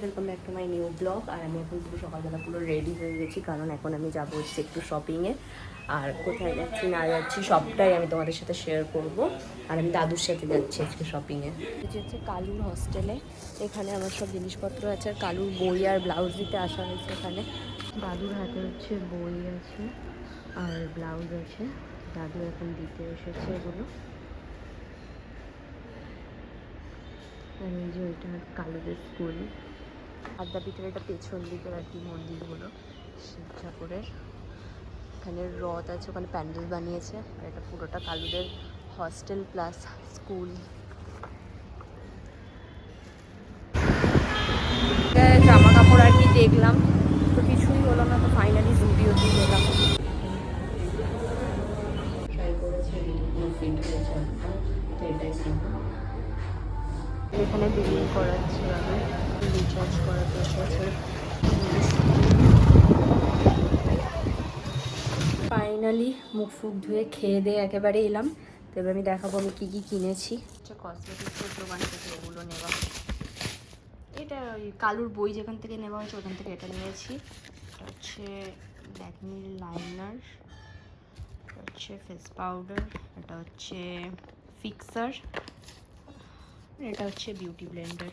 Welcome back to my new blog. আর আমি এখন পুরো সকালবেলা পুরো রেডি হয়ে গেছি, কারণ এখন আমি যাবো হচ্ছে একটু শপিংয়ে। আর কোথায় যাচ্ছি না যাচ্ছি সবটাই আমি তোমাদের সাথে শেয়ার করব। আর আমি দাদুর সাথে যাচ্ছি আজকে শপিংয়ে। যে হচ্ছে কালুর হোস্টেলে, এখানে আমার সব জিনিসপত্র আছে। আর কালুর বই আর ব্লাউজ দিতে আসা হয়েছে এখানে। দাদুর হাতে হচ্ছে বই আছে আর ব্লাউজ আছে, দাদু এখন দিতে এসেছে এগুলো। আর এই যে ওইটা কালুদের স্কুল, আদ্যাপীঠের এটা পেছন দিকের আর কি মন্দিরগুলো শিব ঠাকুরের। এখানে রথ আছে, ওখানে প্যান্ডেল বানিয়েছে। আর এটা পুরোটা কালুদের হস্টেল প্লাস স্কুল। জামা কাপড় আর কি দেখলাম, তো কিছুই হলো না, তো ফাইনালি জুডিওতেই গেলাম। ট্রাই করেছে, ফিট হয়েছে তো এটাই এখানে বিলিং করাচ্ছি, আমি রিচার্জ করাতে এসেছে। ফাইনালি মুখ ফুক ধুয়ে খেয়ে দিয়ে একেবারে এলাম। তো এবার আমি দেখাবো আমি কী কী কিনেছি। হচ্ছে কসমেটিক্সের দোকান থেকে এগুলো নেওয়া। এটা ওই কালুর বই যেখান থেকে নেওয়া হয়েছে ওখান থেকে এটা নিয়েছি। এটা হচ্ছে ল্যাকমির লাইনার, এটা হচ্ছে ফেস পাউডার, এটা হচ্ছে ফিক্সার, এটা হচ্ছে বিউটি ব্লেন্ডার।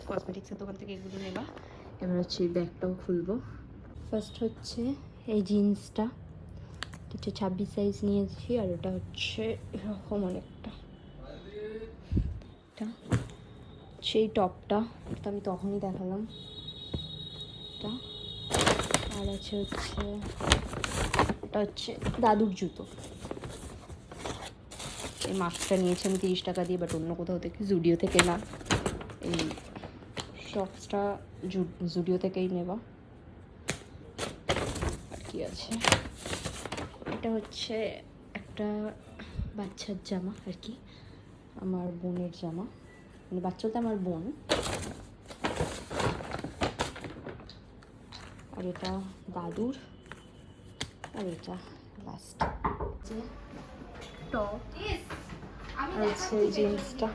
কসমেটিক্সের দোকান থেকে এগুলো নেওয়া। এবার হচ্ছে এই ব্যাগটাও খুলবো। ফার্স্ট হচ্ছে এই জিন্সটা, হচ্ছে 26 সাইজ নিয়েছি। আর এটা হচ্ছে এরকম অনেকটা, এটা সেই টপটা তো আমি তখনই দেখালাম এটা। আর আছে হচ্ছে এটা হচ্ছে দাদুর জুতো। এই মাস্কটা নিয়েছি আমি 30 টাকা দিয়ে, বাট অন্য কোথাও থেকে, জুডিও থেকে না। এই শক্সটা জুডিও থেকেই নেওয়া। আর কি আছে, এটা হচ্ছে একটা বাচ্চার জামা আর কি, আমার বোনের জামা, মানে বাচ্চা বলতে আমার বোন। আর এটা দাদুর। আর এটা লাস্ট যে টপ আর হচ্ছে জিন্সটা।